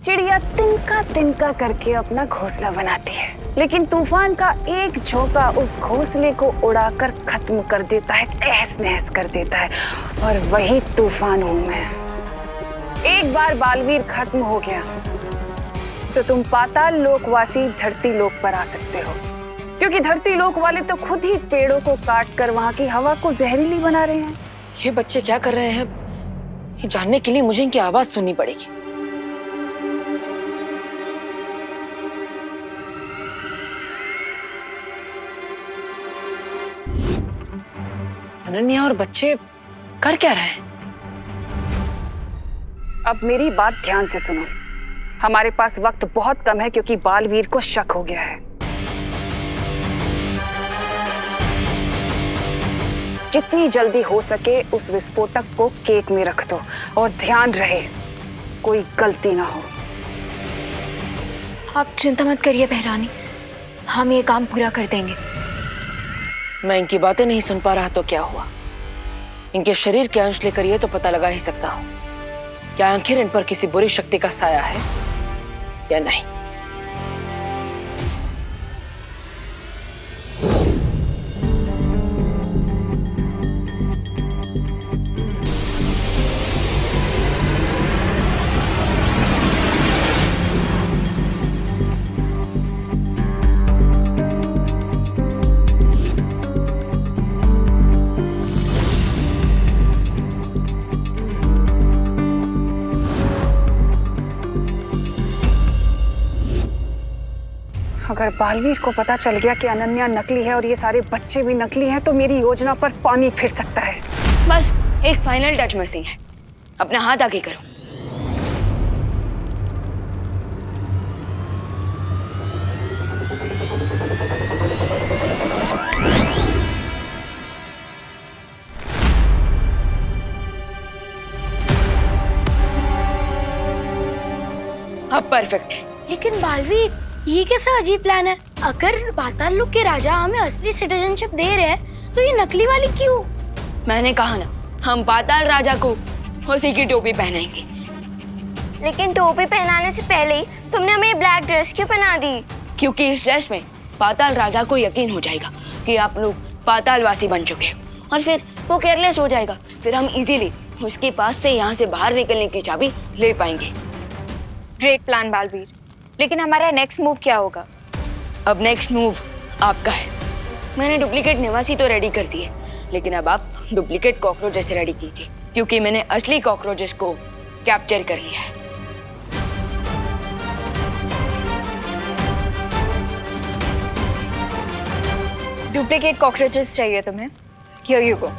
चिड़िया तिनका तिनका करके अपना घोंसला बनाती है, लेकिन तूफान का एक झोंका उस घोंसले को उड़ाकर खत्म कर देता है, तहस नहस कर देता है। और वही तूफान हूं मैं। एक बार बालवीर खत्म हो गया तो तुम पाताल लोकवासी धरती लोक पर आ सकते हो, क्योंकि धरती लोक वाले तो खुद ही पेड़ों को काट कर वहां की हवा को जहरीली बना रहे हैं। ये बच्चे क्या कर रहे हैं, ये जानने के लिए मुझे इनकी आवाज सुननी पड़ेगी। अनन्या और बच्चे कर क्या रहे हैं? अब मेरी बात ध्यान से सुनो। हमारे पास वक्त बहुत कम है, क्योंकि बालवीर को शक हो गया है। जितनी जल्दी हो सके उस विस्फोटक को केक में रख दो, और ध्यान रहे कोई गलती ना हो। आप चिंता मत करिए बहरानी, हम ये काम पूरा कर देंगे। मैं इनकी बातें नहीं सुन पा रहा तो क्या हुआ? इनके शरीर के अंश लेकर ये तो पता लगा ही सकता हूं क्या आखिर इन पर किसी बुरी शक्ति का साया है या नहीं। अगर बालवीर को पता चल गया कि अनन्या नकली है और ये सारे बच्चे भी नकली हैं, तो मेरी योजना पर पानी फिर सकता है। बस एक फाइनल टच मिसिंग है, अपना हाथ आगे करो। अब परफेक्ट है। लेकिन बालवीर, ये कैसा अजीब प्लान है? अगर पाताल लोक के राजा हमें असली सिटीजनशिप दे रहे हैं तो ये नकली वाली क्यों? मैंने कहा ना, हम पाताल राजा को उसी की टोपी पहनाएंगे। लेकिन टोपी पहनाने से पहले ही तुमने हमें ब्लैक ड्रेस क्यों पहना दी? क्योंकि इस ड्रेस में पाताल राजा को यकीन हो जाएगा कि आप लोग पातालवासी बन चुके हो, और फिर वो केयरलेस हो जाएगा। फिर हम इजीली उसके पास से यहाँ से बाहर निकलने की चाबी ले पाएंगे। ग्रेट प्लान बालवीर, लेकिन हमारा नेक्स्ट मूव क्या होगा? अब नेक्स्ट मूव आपका है। मैंने डुप्लीकेट निवासी तो रेडी कर दिए, लेकिन अब आप डुप्लीकेट कॉकरोचेस रेडी कीजिए, क्योंकि मैंने असली कॉकरोचेस को कैप्चर कर लिया है। डुप्लीकेट कॉकरोचेस चाहिए तुम्हें? Here you go.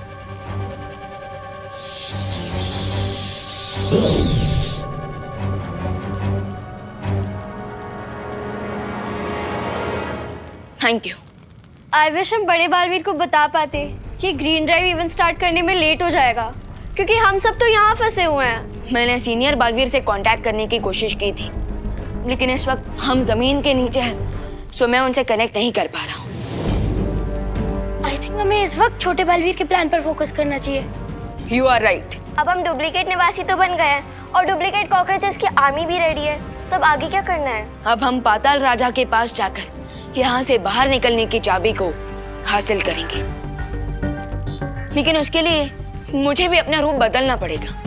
Thank you. I wish हम बड़े बालवीर को बता पाते कि ग्रीन ड्राइव इवेंट स्टार्ट करने में लेट हो जाएगा, क्योंकि हम सब तो यहाँ फंसे हुए हैं। मैंने सीनियर बालवीर से कांटेक्ट करने की कोशिश की थी, लेकिन इस वक्त हम जमीन के नीचे हैं, सो मैं उनसे कनेक्ट नहीं कर पा रहा हूँ। आई थिंक हमें इस वक्त छोटे बालवीर के प्लान पर फोकस करना चाहिए। You are right. अब हम डुप्लीकेट निवासी तो बन गए हैं और डुप्लीकेट कॉकरोचेस की आर्मी भी रेडी है, तो अब आगे क्या करना है? अब हम पाताल राजा के पास जाकर यहाँ से बाहर निकलने की चाबी को हासिल करेंगे, लेकिन उसके लिए मुझे भी अपना रूप बदलना पड़ेगा।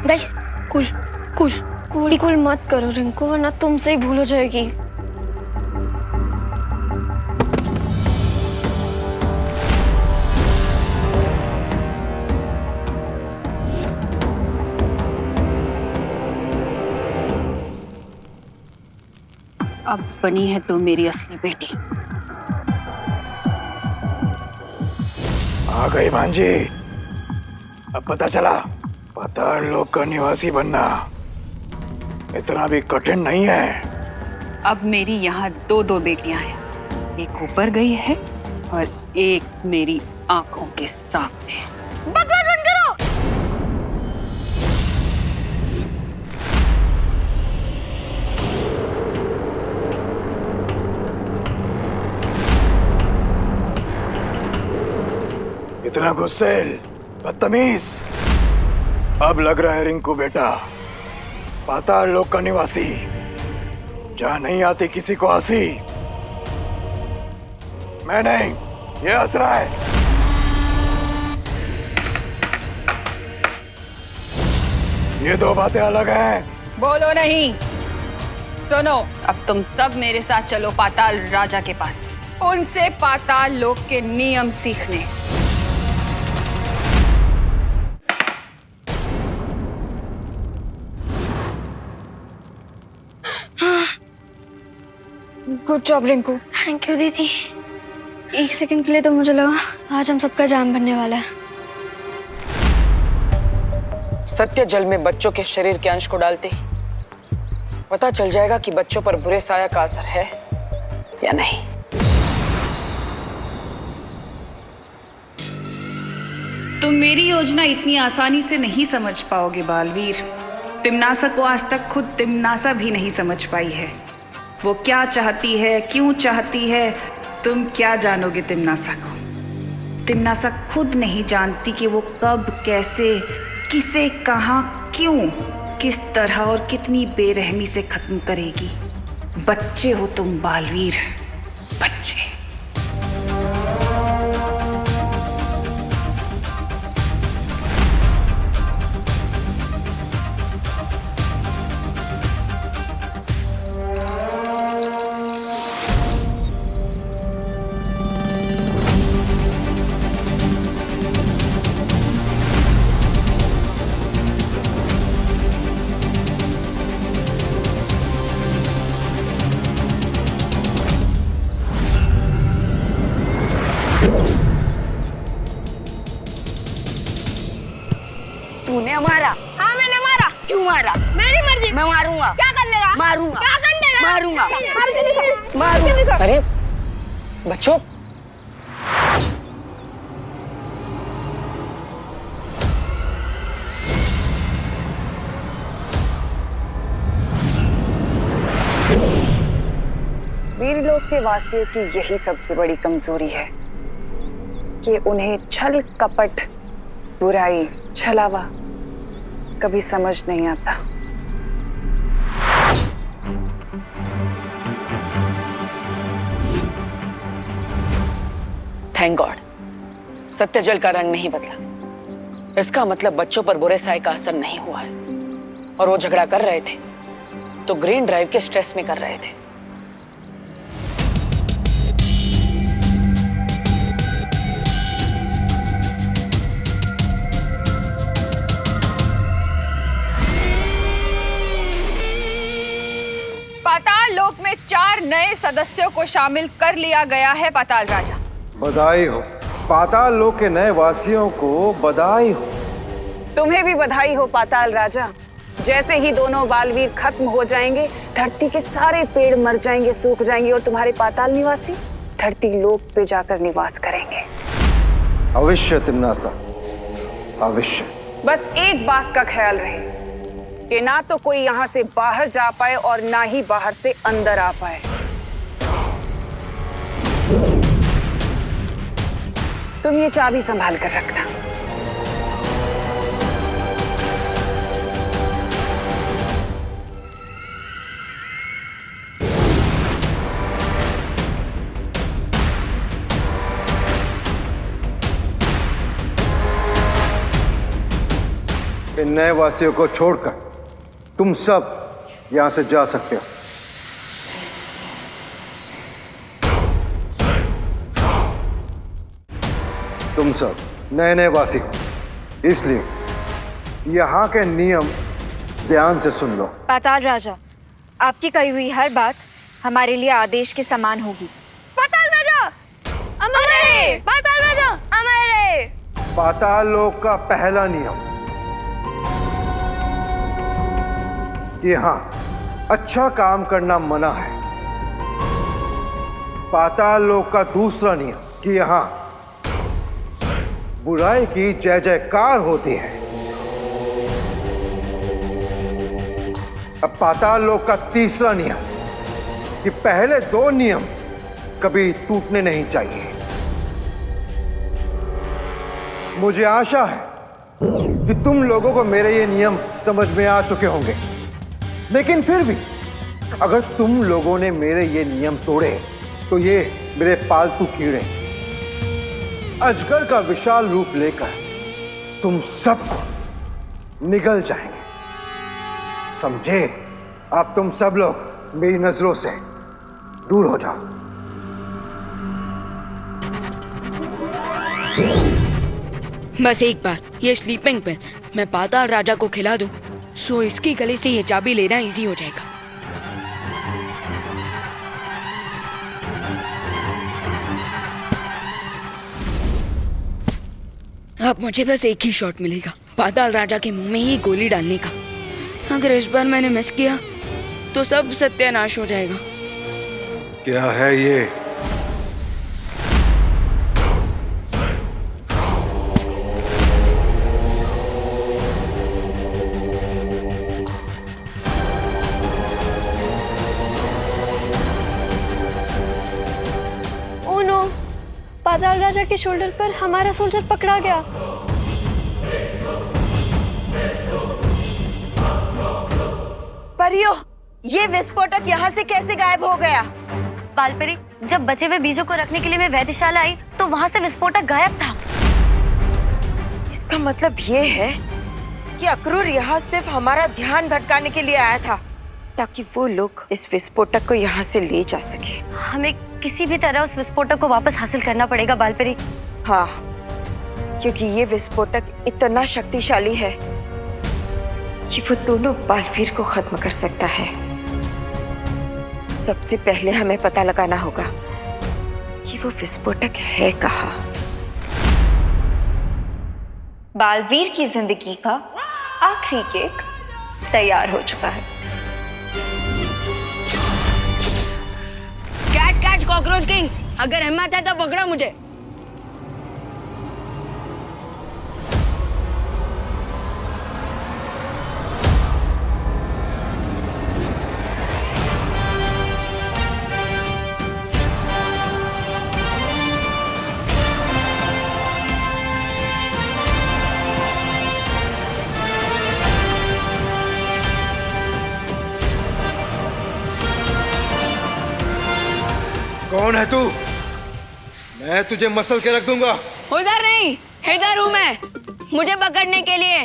Guys, cool cool cool cool मत करो रिंकू, वरना तुमसे ही भूल हो जाएगी। अब बनी है तो मेरी असली बेटी। आ गई भांजी। अब पता चला पाताल लोक का निवासी बनना इतना भी कठिन नहीं है। अब मेरी यहाँ दो दो बेटियां हैं, एक ऊपर गई है और एक मेरी आंखों के सामने। बकवास बंद करो। इतना गुस्सेल, बदतमीज। अब लग रहा है रिंकू बेटा पाताल लोक का निवासी, जहां नहीं आती किसी को हंसी। मैं नहीं, ये हंस रहा है। ये दो बातें अलग हैं। बोलो नहीं, सुनो। अब तुम सब मेरे साथ चलो पाताल राजा के पास, उनसे पाताल लोक के नियम सीखने। Good job Rinku. Thank you दीदी। एक सेकंड के लिए तो मुझे लगा आज हम सबका जान बनने वाला है। सत्य जल में बच्चों के शरीर के अंश को डालते ही पता चल जाएगा कि बच्चों पर बुरे साया का असर है या नहीं। तुम मेरी योजना इतनी आसानी से नहीं समझ पाओगे बालवीर। तिम्नासा को आज तक खुद तिम्नासा भी नहीं समझ पाई है। वो क्या चाहती है, क्यों चाहती है, तुम क्या जानोगे तिम्नासा को। तिम्नासा खुद नहीं जानती कि वो कब, कैसे, किसे, कहाँ, क्यों, किस तरह और कितनी बेरहमी से खत्म करेगी। बच्चे हो तुम बालवीर, बच्चे। तूने मारा? हाँ मैंने मारा। क्यों मारा? मेरी मर्जी। मैं मारूंगा। क्या कर लेगा? मारूंगा। क्या कर लेगा? मारूंगा। मार के दिखा। मार के दिखा। अरे बच्चों, वीरलोक के वासियों की यही सबसे बड़ी कमजोरी है कि उन्हें छल कपट, बुराई, छलावा कभी समझ नहीं आता। थैंक गॉड सत्य जल का रंग नहीं बदला। इसका मतलब बच्चों पर बुरे साए का असर नहीं हुआ है। और वो झगड़ा कर रहे थे तो ग्रीन ड्राइव के स्ट्रेस में कर रहे थे। पाताल लोक में 4 नए सदस्यों को शामिल कर लिया गया है पाताल राजा। बधाई हो पाताल लोक के नए वासियों को, बधाई हो। तुम्हें भी बधाई हो पाताल राजा। जैसे ही दोनों बालवीर खत्म हो जाएंगे, धरती के सारे पेड़ मर जाएंगे, सूख जाएंगे और तुम्हारे पाताल निवासी धरती लोक पे जाकर निवास करेंगे। अवश्य तिम्नासा, अवश्य। बस एक बात का ख्याल रहे कि ना तो कोई यहाँ से बाहर जा पाए और ना ही बाहर से अंदर आ पाए। तुम ये चाबी संभाल कर रखना। इन नए वासियों को छोड़कर तुम सब यहां से जा सकते हो। तुम सब नए नए वासी हो, इसलिए यहाँ के नियम ध्यान से सुन लो। पाताल राजा, आपकी कही हुई हर बात हमारे लिए आदेश के समान होगी। पाताल राजा अमर रहे। पाताल राजा अमर रहे। पाताल लोक का पहला नियम, कि यहाँ अच्छा काम करना मना है। पाताल लोक का दूसरा नियम कि यहाँ बुराई की जय जयकार होती है। अब पाताल लोक का तीसरा नियम कि पहले दो नियम कभी टूटने नहीं चाहिए। मुझे आशा है कि तुम लोगों को मेरे ये नियम समझ में आ चुके होंगे, लेकिन फिर भी अगर तुम लोगों ने मेरे ये नियम तोड़े तो ये मेरे पालतू कीड़े अजगर का विशाल रूप लेकर तुम सबको निगल जाएंगे। समझे? अब तुम सब लोग मेरी नजरों से दूर हो जाओ। बस एक बार ये स्लीपिंग पिल मैं पाताल राजा को खिला दूं, सो इसकी गले से ये चाबी लेना इजी हो जाएगा। अब मुझे बस एक ही शॉट मिलेगा, पाताल राजा के मुंह में ही गोली डालने का। अगर इस बार मैंने मिस किया तो सब सत्यानाश हो जाएगा। क्या है ये? ओह नो, पाताल राजा के शोल्डर पर हमारा सोल्जर पकड़ा गया। परियो, ये विस्फोटक यहाँ से कैसे गायब हो गया? बालपरी, जब बचे हुए बीजों को रखने के लिए मैं वैद्यशाला आई तो वहाँ से विस्फोटक गायब था। इसका मतलब ये है कि अक्रूर यहाँ सिर्फ हमारा ध्यान भटकाने के लिए आया था, ताकि वो लोग इस विस्फोटक को यहाँ से ले जा सके। हमें किसी भी तरह उस विस्फोटक को वापस हासिल करना पड़ेगा बालपरी। हाँ, क्योंकि ये विस्फोटक इतना शक्तिशाली है कि वो दोनों बालवीर को खत्म कर सकता है। सबसे पहले हमें पता लगाना होगा कि वो विस्फोटक है कहाँ। बालवीर की जिंदगी का आखिरी केक तैयार हो चुका है। कैच कैच कॉकरोच किंग, अगर हिम्मत है तो पकड़ो मुझे। कौन है तू? मैं तुझे मसल के रख दूंगा। उधर नहीं, इधर हूं मैं। मुझे पकड़ने के लिए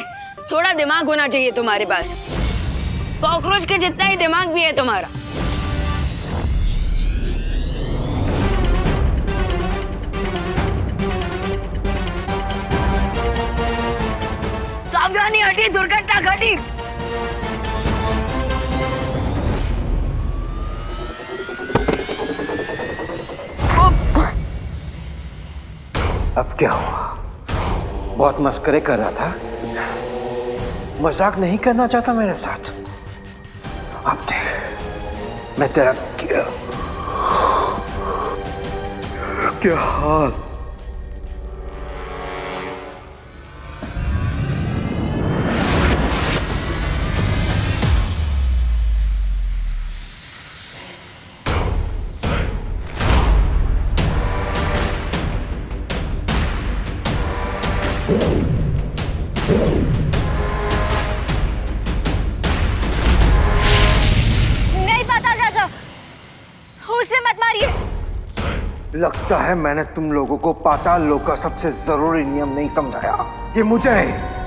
थोड़ा दिमाग होना चाहिए तुम्हारे पास। कॉकरोच के जितना ही दिमाग भी है तुम्हारा। सावधानी, हटी, दुर्घटना घटी। अब क्या हुआ? बहुत मस्करे कर रहा था, मजाक नहीं करना चाहता मेरे साथ। अब देख मैं तेरा क्या हाल। नहीं पाताल राजा, उसे मत मारिए। लगता है मैंने तुम लोगों को पाताल लोक का सबसे जरूरी नियम नहीं समझाया कि मुझे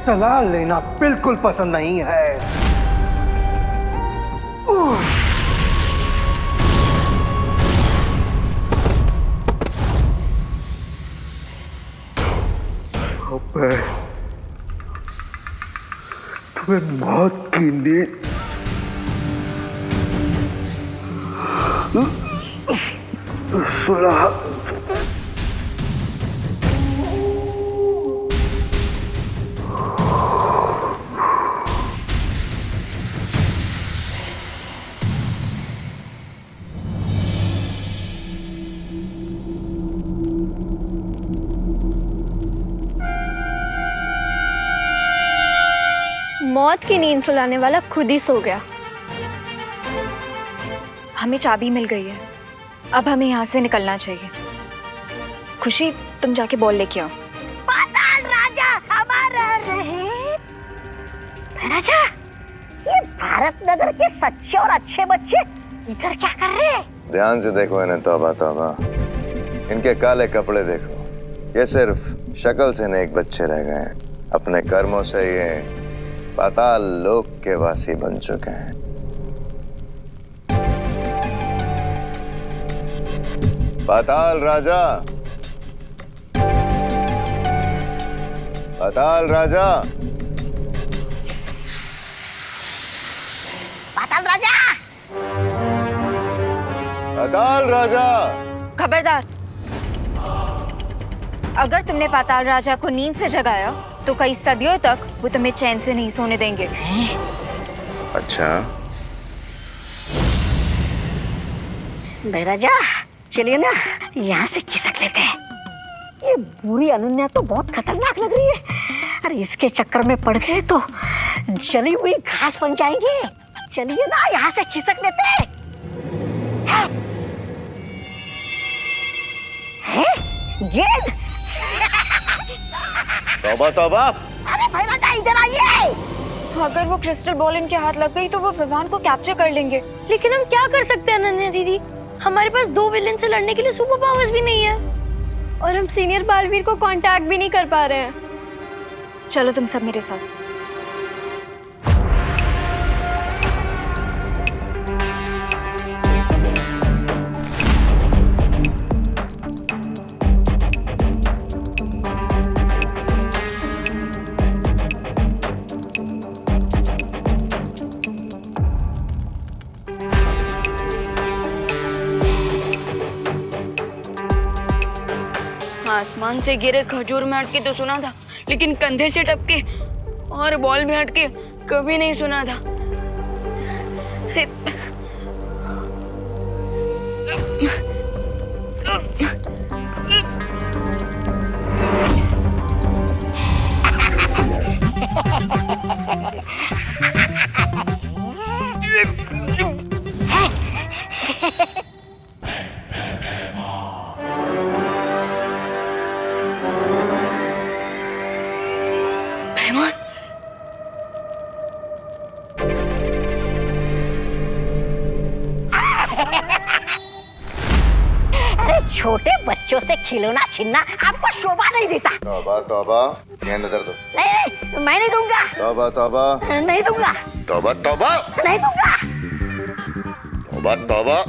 सलाह लेना बिल्कुल पसंद नहीं है। अबे, तुम्हें मौत की नींद सुला। मौत की नींद सुलाने वाला खुद ही सो गया। हमें चाबी मिल गई है, अब हमें यहाँ से निकलना चाहिए। खुशी, तुम जाके बॉल लेके आओ। पाताल राजा हमारा रहे। राजा, ये भारत नगर के सच्चे और अच्छे बच्चे इधर क्या कर रहे हैं? ध्यान से देखो इन्हें, तौबा तौबा। इनके काले कपड़े देखो, ये सिर्फ शक्ल से नेक बच्चे रह गए हैं, अपने कर्मों से ये पाताल लोक के वासी बन चुके हैं। पाताल राजा, पाताल राजा, पाताल राजा, पाताल राजा। खबरदार, अगर तुमने पाताल राजा को नींद से जगाया तो कई सदियों तक वो तुम्हें चैन से नहीं सोने देंगे। अच्छा, भाई राजा, चलिए ना यहाँ से खिसक लेते हैं। ये बुरी अनन्या तो बहुत खतरनाक लग रही है। अरे इसके चक्कर में पड़ गए तो जली हुई घास बन जाएंगे। चलिए ना यहाँ से खिसक लेते हैं। गेंद। तौबा तौबा। अरे भाई राजा, इधर आइए। अगर वो क्रिस्टल बॉल इनके हाथ लग गई तो वो विवान को कैप्चर कर लेंगे। लेकिन हम क्या कर सकते हैं अनन्या दीदी? हमारे पास 2 विलेन से लड़ने के लिए सुपर पावर्स भी नहीं है और हम सीनियर बालवीर को कांटेक्ट भी नहीं कर पा रहे हैं। चलो तुम सब मेरे साथ। आसमान से गिरे खजूर में अटके तो सुना था, लेकिन कंधे से टपके और बॉल में अटके कभी नहीं सुना था। छोटे बच्चों से खिलौना छीनना आपको शोभा नहीं देता। तौबा तौबा। गेंद इधर दो। नहीं, मैं नहीं दूंगा। तौबा तौबा। नहीं दूंगा। तौबा तौबा। नहीं दूंगा। तौबा तौबा।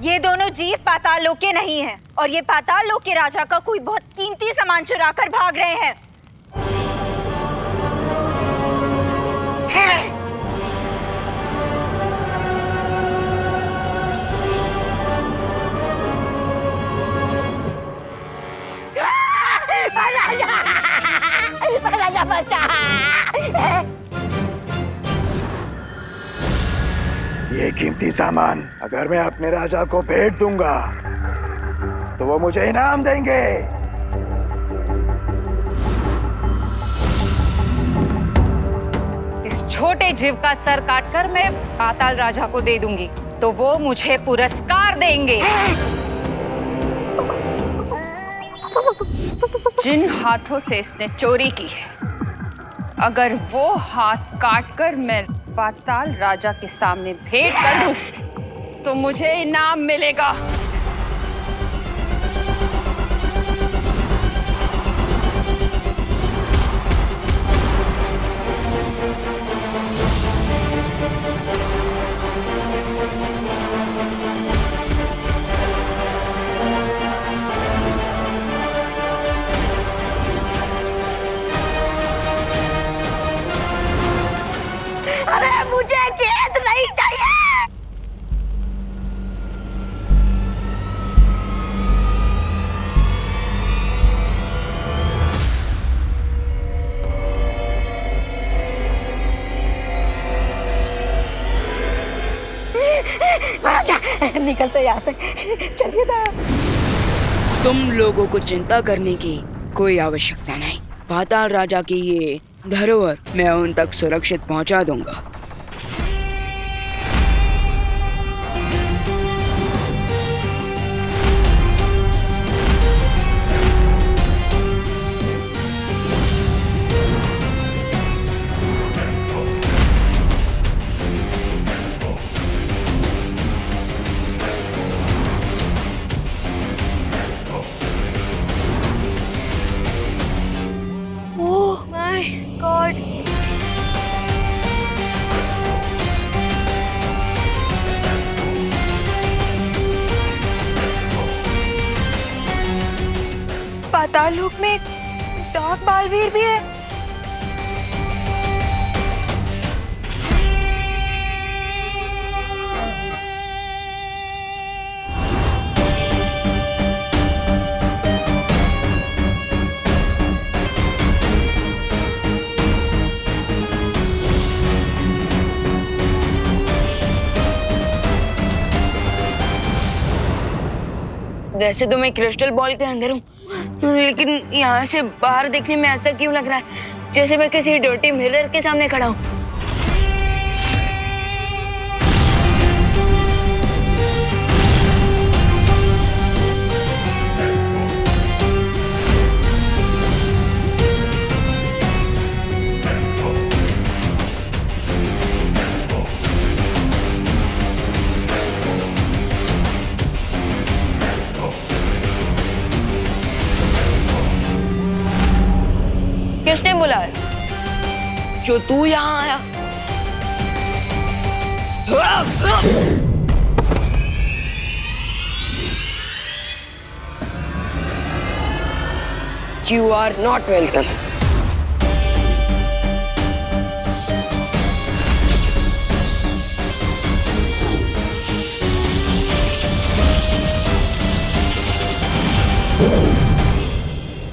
ये दोनों जीव पाताल लोक के नहीं हैं और ये पाताल लोक के राजा का कोई बहुत कीमती सामान चुरा कर भाग रहे हैं। राजा बचा। ये कीमती सामान अगर मैं अपने राजा को भेंट दूंगा तो वो मुझे इनाम देंगे। इस छोटे जीव का सर काटकर मैं पाताल राजा को दे दूंगी तो वो मुझे पुरस्कार देंगे। जिन हाथों से इसने चोरी की है, अगर वो हाथ काटकर मैं पाताल राजा के सामने भेंट कर दूं तो मुझे इनाम मिलेगा। अरे मुझे गेंद नहीं चाहिए। निकलते यहाँ से, चलिए ना। तुम लोगों को चिंता करने की कोई आवश्यकता नहीं। पाताल राजा की ये धरोहर मैं उन तक सुरक्षित पहुंचा दूंगा। पाताल लोक में एक डार्क बालवीर भी है। वैसे तो मैं क्रिस्टल बॉल के अंदर हूँ, लेकिन यहाँ से बाहर देखने में ऐसा क्यों लग रहा है जैसे मैं किसी डर्टी मिरर के सामने खड़ा हूँ। किसने बुलाया? जो तू यहाँ आया? You are not welcome.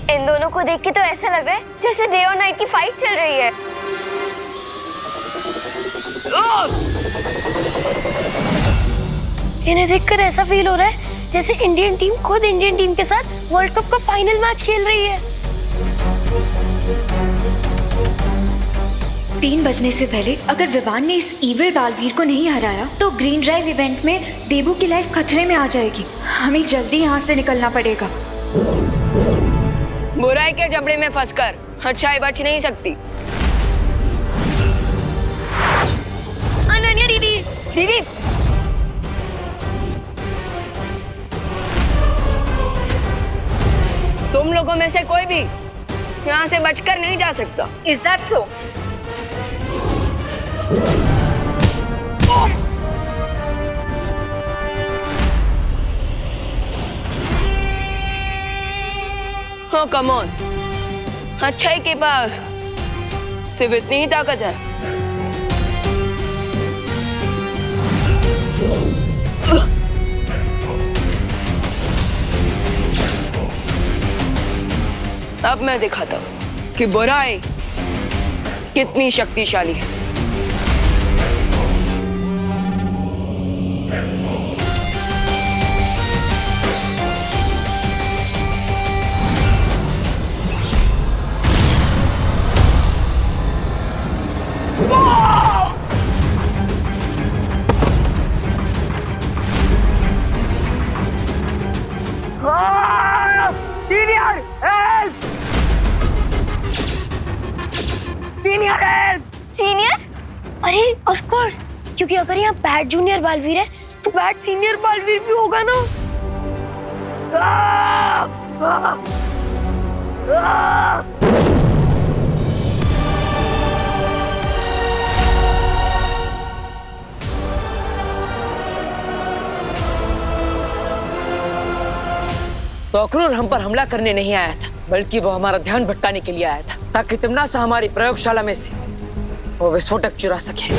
इन दोनों को देख के तो ऐसा लग रहा है जैसे डे और नाइट की फाइट चल रही है। इन्हें देखकर ऐसा फील हो रहा है जैसे इंडियन टीम खुद इंडियन टीम के साथ वर्ल्ड कप का फाइनल मैच खेल रही है। 3 बजने से पहले अगर विवान ने इस इविल बालवीर को नहीं हराया तो ग्रीन ड्राइव इवेंट में देबू की लाइफ खतरे में आ जाएगी। हमें जल्दी यहाँ से निकलना पड़ेगा। बुराई के जबड़े में फंसकर अच्छाई बच नहीं सकती। अनन्या दीदी, दीदी, तुम लोगों में से कोई भी यहाँ से बचकर नहीं जा सकता। Is that so? हाँ, कम ऑन। अच्छाई के पास सिर्फ इतनी ही ताकत है। अब मैं दिखाता हूँ कि बुराई कितनी शक्तिशाली है। Senior help! Senior help! Senior? अरे ऑफ कोर्स, क्योंकि अगर यहाँ बैट जूनियर बालवीर है तो बैट सीनियर बालवीर भी होगा ना। तो अक्रूर हम पर हमला करने नहीं आया था, बल्कि वो हमारा ध्यान भटकाने के लिए आया था, ताकि तिम्नासा हमारी प्रयोगशाला में से वो विस्फोटक चुरा सके।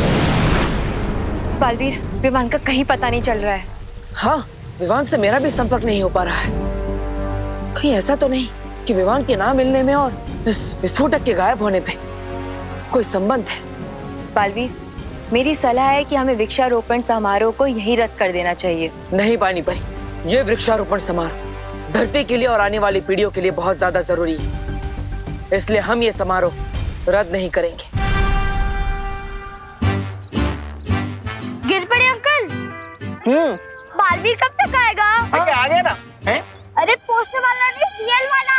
बालवीर, विवान का कहीं पता नहीं चल रहा है। हाँ, विवान से मेरा भी संपर्क नहीं हो पा रहा है। कहीं ऐसा तो नहीं कि विवान के ना मिलने में और इस विस्फोटक के गायब होने पे कोई संबंध है? बालवीर, मेरी सलाह है कि हमें वृक्षारोपण समारोह को यहीं रद्द कर देना चाहिए। नहीं पानी परी, ये वृक्षारोपण समारोह धरती के लिए और आने वाली पीढ़ियों के लिए बहुत ज्यादा जरूरी है, इसलिए हम ये समारोह रद्द नहीं करेंगे। गिर पड़े अंकल। बालवीर कब तक आएगा? आ गया ना है? अरे पोस्टर वाला नहीं, सीएल वाला।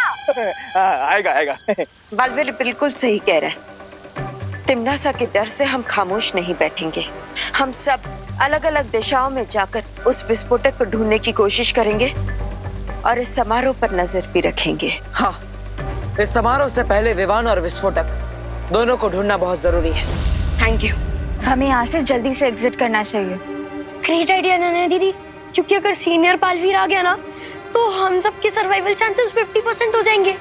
आएगा आएगा। बालवीर बिल्कुल सही कह रहा है। तिम्नासा के डर से हम खामोश नहीं बैठेंगे। हम सब अलग अलग दिशाओं में जाकर उस विस्फोटक को ढूंढने की कोशिश करेंगे और इस समारोह पर नजर भी रखेंगे। हाँ, इस समारोह से पहले विवान और विस्फोटक दोनों को ढूंढना बहुत जरूरी है। Thank you. हमें यहाँ से जल्दी से एग्जिट करना चाहिए। ग्रेट आइडिया नन्या दीदी, क्योंकि अगर सीनियर बालवीर आ गया ना तो हम सबके सर्वाइवल चांसेस 50% हो जाएंगे।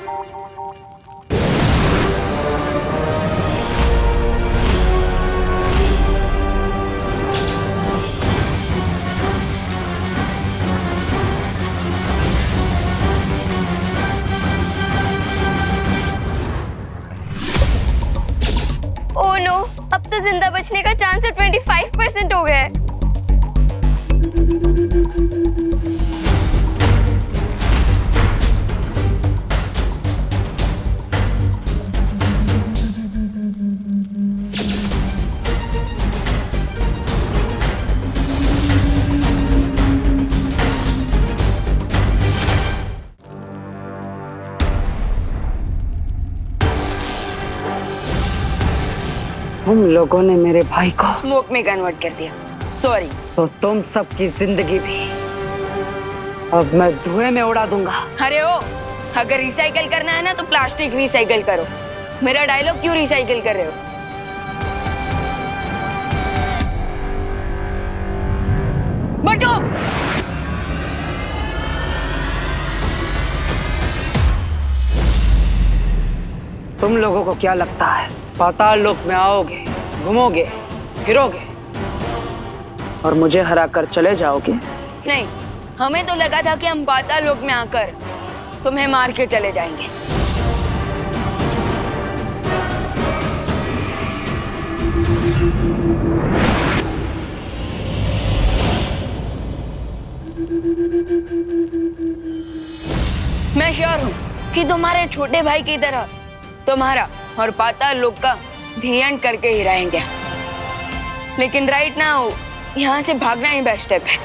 ओह नो, अब तो जिंदा बचने का चांस 25% हो गया है। तुम लोगों ने मेरे भाई को स्मोक में कन्वर्ट कर दिया। सॉरी। तो तुम सबकी जिंदगी भी अब मैं धुएं में उड़ा दूंगा। अरे ओ, अगर रिसाइकल करना है ना तो प्लास्टिक रिसाइकल करो। मेरा डायलॉग क्यों रिसाइकल कर रहे हो? बचो। तुम लोगों को क्या लगता है पाताल लोक में आओगे, घूमोगे, फिरोगे और मुझे हराकर चले जाओगे? नहीं, हमें तो लगा था कि हम पाताल लोक में आकर तुम्हें मार के चले जाएंगे। मैं श्योर हूँ कि तुम्हारे छोटे भाई की तरह तुम्हारा और पाताल लोक का ध्यान करके ही रहेंगे। लेकिन राइट नाउ यहाँ से भागना ही बेस्ट स्टेप है।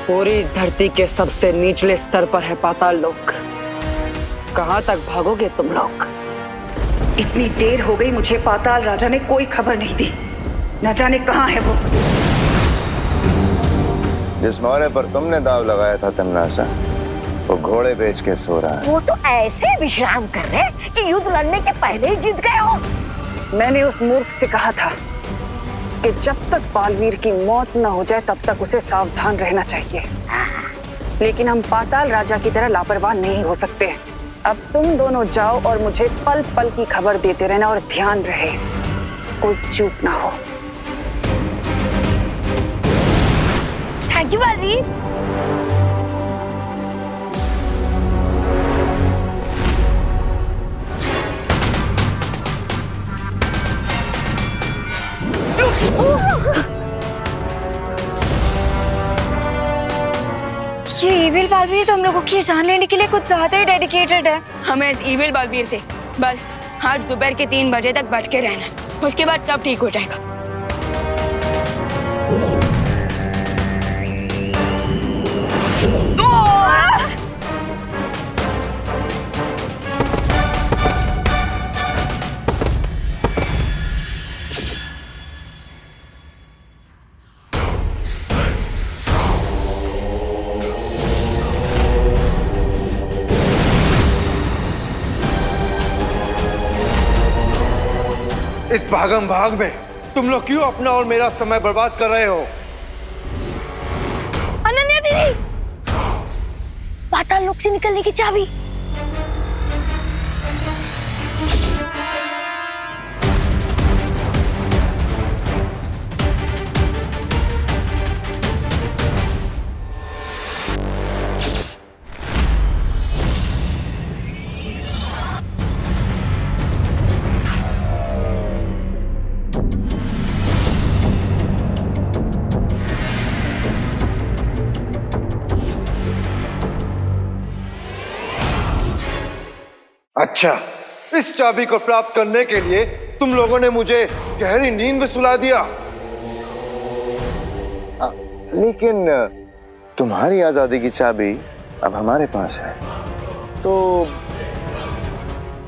पूरी धरती के सबसे निचले स्तर पर है पाताल लोक। कहाँ तक भागोगे तुम लोग? इतनी देर हो गई, मुझे पाताल राजा ने कोई खबर नहीं दी। न जाने कहाँ है वो। जिस मोहरे पर तुमने दाव लगाया था तिम्नासा, वो घोड़े बेच के सो रहा है। वो तो ऐसे विश्राम कर रहे कि युद्ध लड़ने के पहले ही जीत गए हो। मैंने उस मूर्ख से कहा था कि जब तक बालवीर की मौत न हो जाए तब तक उसे सावधान रहना चाहिए। लेकिन हम पाताल राजा की तरह लापरवाह नहीं हो सकते। अब तुम दोनों जाओ और मुझे पल पल की खबर देते रहना और ध्यान रहे कोई चूक ना हो। Thank you Baalveer. ये इविल बालवीर तो हम लोगों की जान लेने के लिए कुछ ज्यादा ही डेडिकेटेड है। हमें इस इविल बालवीर से बस आज दोपहर के 3 बजे तक बच के रहना, उसके बाद सब ठीक हो जाएगा। इस भागम भाग में तुम लोग क्यों अपना और मेरा समय बर्बाद कर रहे हो? अनन्या दीदी, पाताल लोक से निकलने की चाबी। अच्छा, इस चाबी को प्राप्त करने के लिए तुम लोगों ने मुझे गहरी नींद में सुला दिया। लेकिन तुम्हारी आजादी की चाबी अब हमारे पास है, तो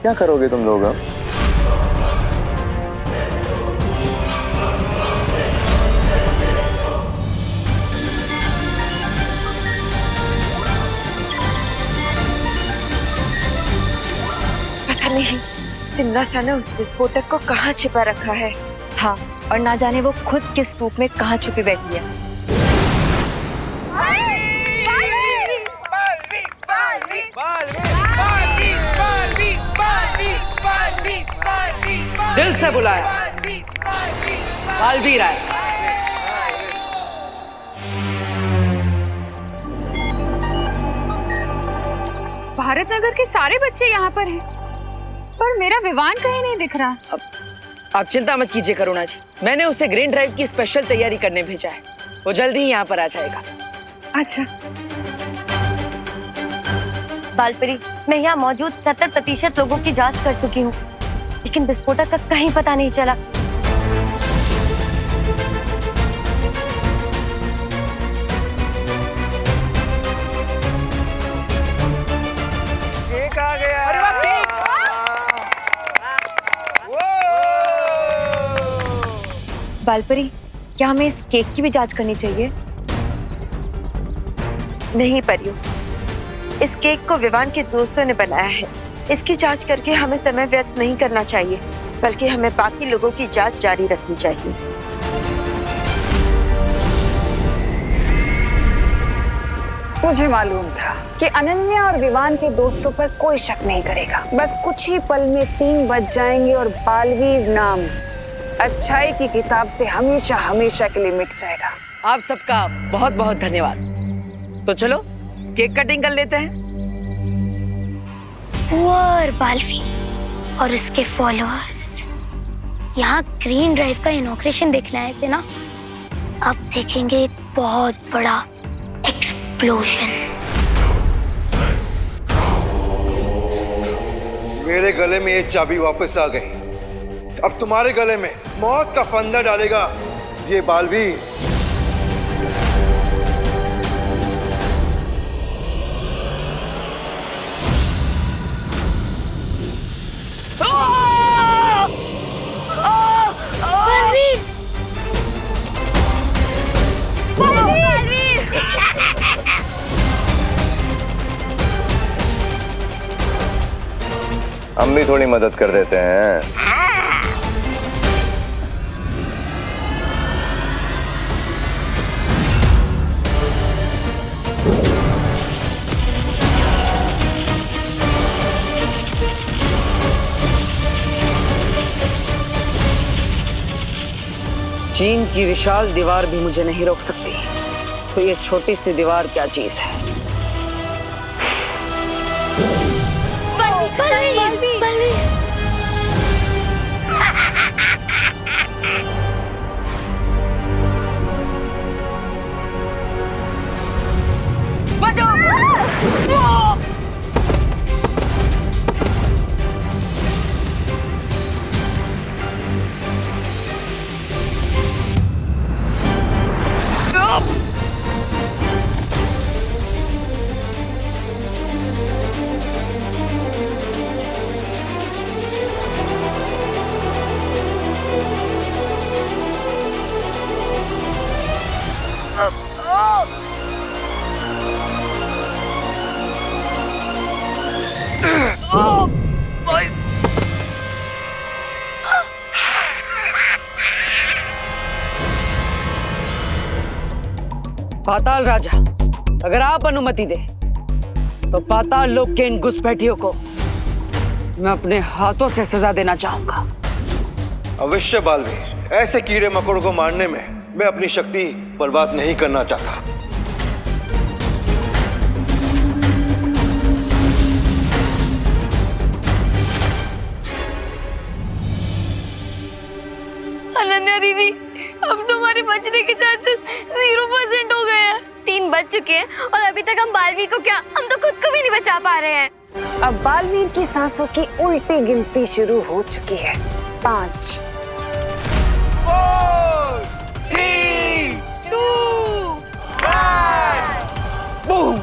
क्या करोगे तुम लोग अब? पता नहीं तिमनासा ने उस विस्फोटक को कहाँ छिपा रखा है। हाँ, और ना जाने वो खुद किस रूप में कहाँ छुपी बैठी है। दिल से बुलाया, बालवीर आए। भारत नगर के सारे बच्चे यहाँ पर हैं, पर मेरा विवान कहीं नहीं दिख रहा। अब आप चिंता मत कीजिए करुणा जी, मैंने उसे ग्रीन ड्राइव की स्पेशल तैयारी करने भेजा है, वो जल्दी ही यहाँ पर आ जाएगा। अच्छा बालपरी, मैं यहाँ मौजूद 70% लोगों की जांच कर चुकी हूँ, लेकिन विस्फोटक का कहीं पता नहीं चला। केक आ गया। बालपरी, क्या हमें इस केक की भी जांच करनी चाहिए? नहीं परियो, इस केक को विवान के दोस्तों ने बनाया है। इसकी जांच करके हमें समय व्यर्थ नहीं करना चाहिए, बल्कि हमें बाकी लोगों की जांच जारी रखनी चाहिए। मुझे मालूम था कि अनन्या और विवान के दोस्तों पर कोई शक नहीं करेगा। बस कुछ ही पल में 3 बज जाएंगे और बालवीर नाम अच्छाई की किताब से हमेशा हमेशा के लिए मिट जाएगा। आप सबका बहुत बहुत धन्यवाद। तो चलो केक कटिंग कर लेते हैं। और बालवीर और उसके फॉलोअर्स यहाँ ग्रीन ड्राइव का इनॉग्रेशन देखने आए थे ना, अब देखेंगे एक बहुत बड़ा एक्सप्लोजन। मेरे गले में ये चाबी वापस आ गई, अब तुम्हारे गले में मौत का फंदा डालेगा ये बालवीर। हम भी थोड़ी मदद कर देते हैं। चीन की विशाल दीवार भी मुझे नहीं रोक सकती, तो ये छोटी सी दीवार क्या चीज है। पाताल राजा, अगर आप अनुमति दे तो पाताल लोक के इन घुसपैठियों को मैं अपने हाथों से सजा देना चाहूंगा। अवश्य बालवीर, ऐसे कीड़े मकोड़ों को मारने में मैं अपनी शक्ति बर्बाद नहीं करना चाहता। अनन्या दीदी, अब तुम्हारे बचने के चांसेस 0% हो गए हैं। 3 बज चुके हैं और अभी तक हम बालवीर को क्या, हम तो खुद को भी नहीं बचा पा रहे हैं। अब बालवीर की सांसों की उल्टी गिनती शुरू हो चुकी है। 5 4 3 2 1 बूम।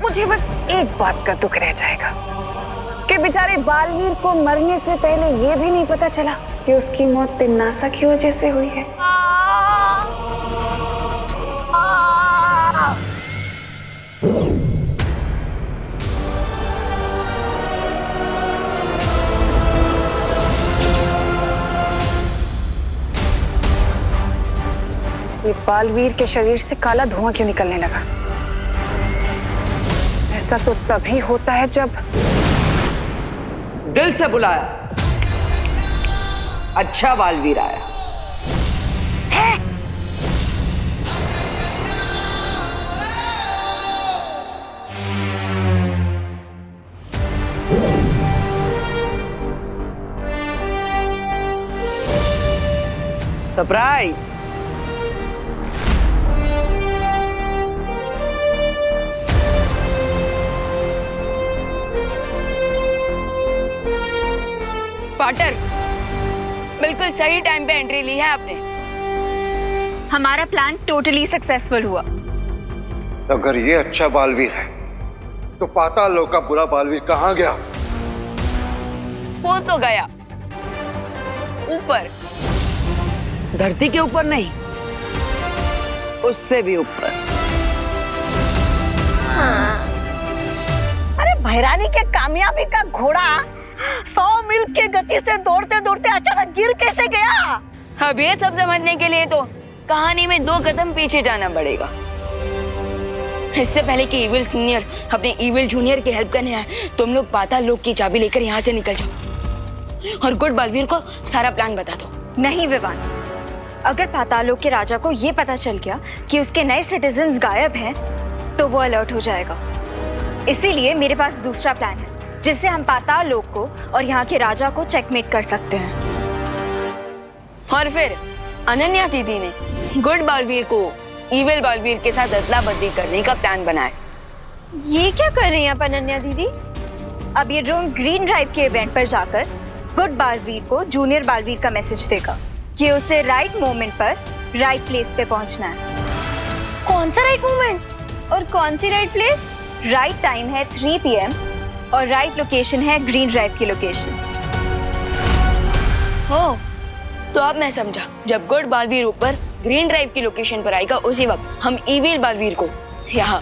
मुझे बस एक बात का दुख रह जाएगा कि बेचारे बालवीर को मरने से पहले ये भी नहीं पता चला कि उसकी मौत तिम्नासा की वजह से हुई है। ये बालवीर के शरीर से काला धुआं क्यों निकलने लगा? ऐसा तो तभी होता है जब दिल से बुलाया, अच्छा बालवीर आया। सरप्राइज। पार्टनर, बिल्कुल सही टाइम पे एंट्री ली है आपने। हमारा प्लान टोटली सक्सेसफुल हुआ। अगर ये अच्छा बालवीर है तो पाताल लोक का बुरा बालवीर कहाँ गया? वो तो गया ऊपर। धरती के ऊपर नहीं, उससे भी ऊपर। हाँ। अरे भैरानी के कामयाबी का घोड़ा 100 मील की गति से दौड़ते दौड़ते अचानक गिर कैसे गया? अब ये सब समझने के लिए तो कहानी में 2 कदम पीछे जाना पड़ेगा। इससे पहले कि इविल सीनियर अपने इविल जूनियर की हेल्प करने आए, तुम लोग पाताल लोक की चाबी लेकर यहाँ से निकल जाओ और गुड बालवीर को सारा प्लान बता दो। नहीं विवान, अगर पाताल लोक के राजा को ये पता चल गया कि उसके नए सिटीजन्स गायब हैं, तो वो अलर्ट हो जाएगा। इसीलिए मेरे पास दूसरा प्लान है जिससे हम पाताल लोक को और यहाँ के राजा को चेकमेट कर सकते हैं। और फिर अनन्या दीदी ने गुड बालवीर को इविल बालवीर के साथ अदला बदली करने का प्लान बनाया। ये क्या कर रही हैं आप अनन्या दीदी? अब ये ड्रोन ग्रीन ड्राइव के इवेंट पर जाकर गुड बालवीर को जूनियर बालवीर का मैसेज देगा कि उसे राइट मोमेंट पर राइट प्लेस पे पहुंचना है। कौन सा राइट मोमेंट और कौन सी राइट प्लेस? राइट टाइम है 3 PM और राइट लोकेशन है ग्रीन ड्राइव की लोकेशन। हो तो अब मैं समझा, जब गुड बालवीर ऊपर ग्रीन ड्राइव की लोकेशन पर आएगा, उसी वक्त हम इविल बालवीर को यहाँ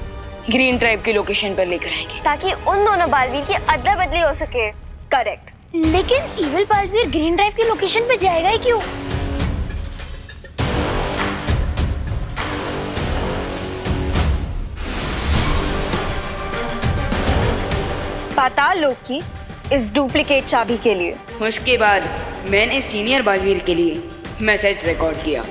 ग्रीन ड्राइव की लोकेशन पर लेकर आएंगे ताकि उन दोनों बालवीर की अदला बदली हो सके। करेक्ट। लेकिन इविल बालवीर ग्रीन ड्राइव की लोकेशन पे जाएगा ही क्यों? पाताल लोक की इस डुप्लीकेट चाबी के लिए। उसके बाद मैंने सीनियर बालवीर के लिए मैसेज रिकॉर्ड किया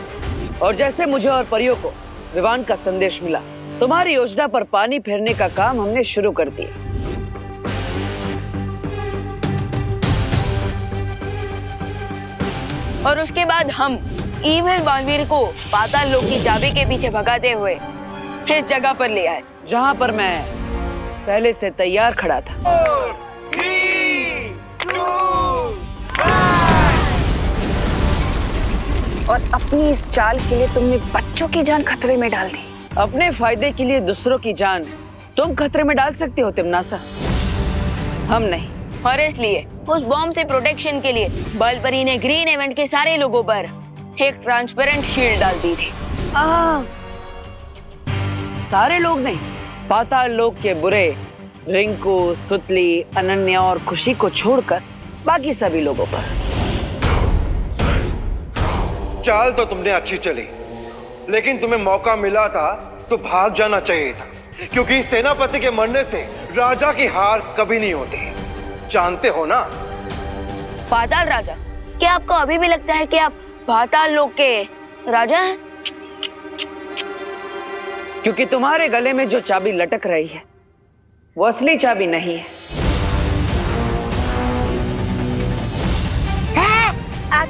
और जैसे मुझे और परियों को विवान का संदेश मिला, तुम्हारी योजना पर पानी फेरने का काम हमने शुरू कर दिया। और उसके बाद हम इविल बालवीर को पाताल लोक की चाबी के पीछे भगाते हुए इस जगह पर ले आए जहां पर मैं पहले से तैयार खड़ा था। 4 3 2 और अपनी इस चाल के लिए तुमने बच्चों की जान खतरे में डाल दी। अपने फायदे के लिए दूसरों की जान तुम खतरे में डाल सकते हो तिम्नासा, हम नहीं। और इसलिए उस बॉम्ब से प्रोटेक्शन के लिए बलपरी ने ग्रीन इवेंट के सारे लोगों पर एक ट्रांसपेरेंट शील्ड डाल दी थी। सारे लोग नहीं, पाताल लोक के बुरे रिंकू, सुतली, अनन्या और खुशी को छोड़कर बाकी सभी लोगों पर। चाल तो तुमने अच्छी चली, लेकिन तुम्हें मौका मिला था तो भाग जाना चाहिए था, क्योंकि सेनापति के मरने से राजा की हार कभी नहीं होती, जानते हो ना? पाताल राजा, क्या आपको अभी भी लगता है कि आप पाताल लोक के राजा हैं? क्योंकि तुम्हारे गले में जो चाबी लटक रही है वो असली चाबी नहीं है।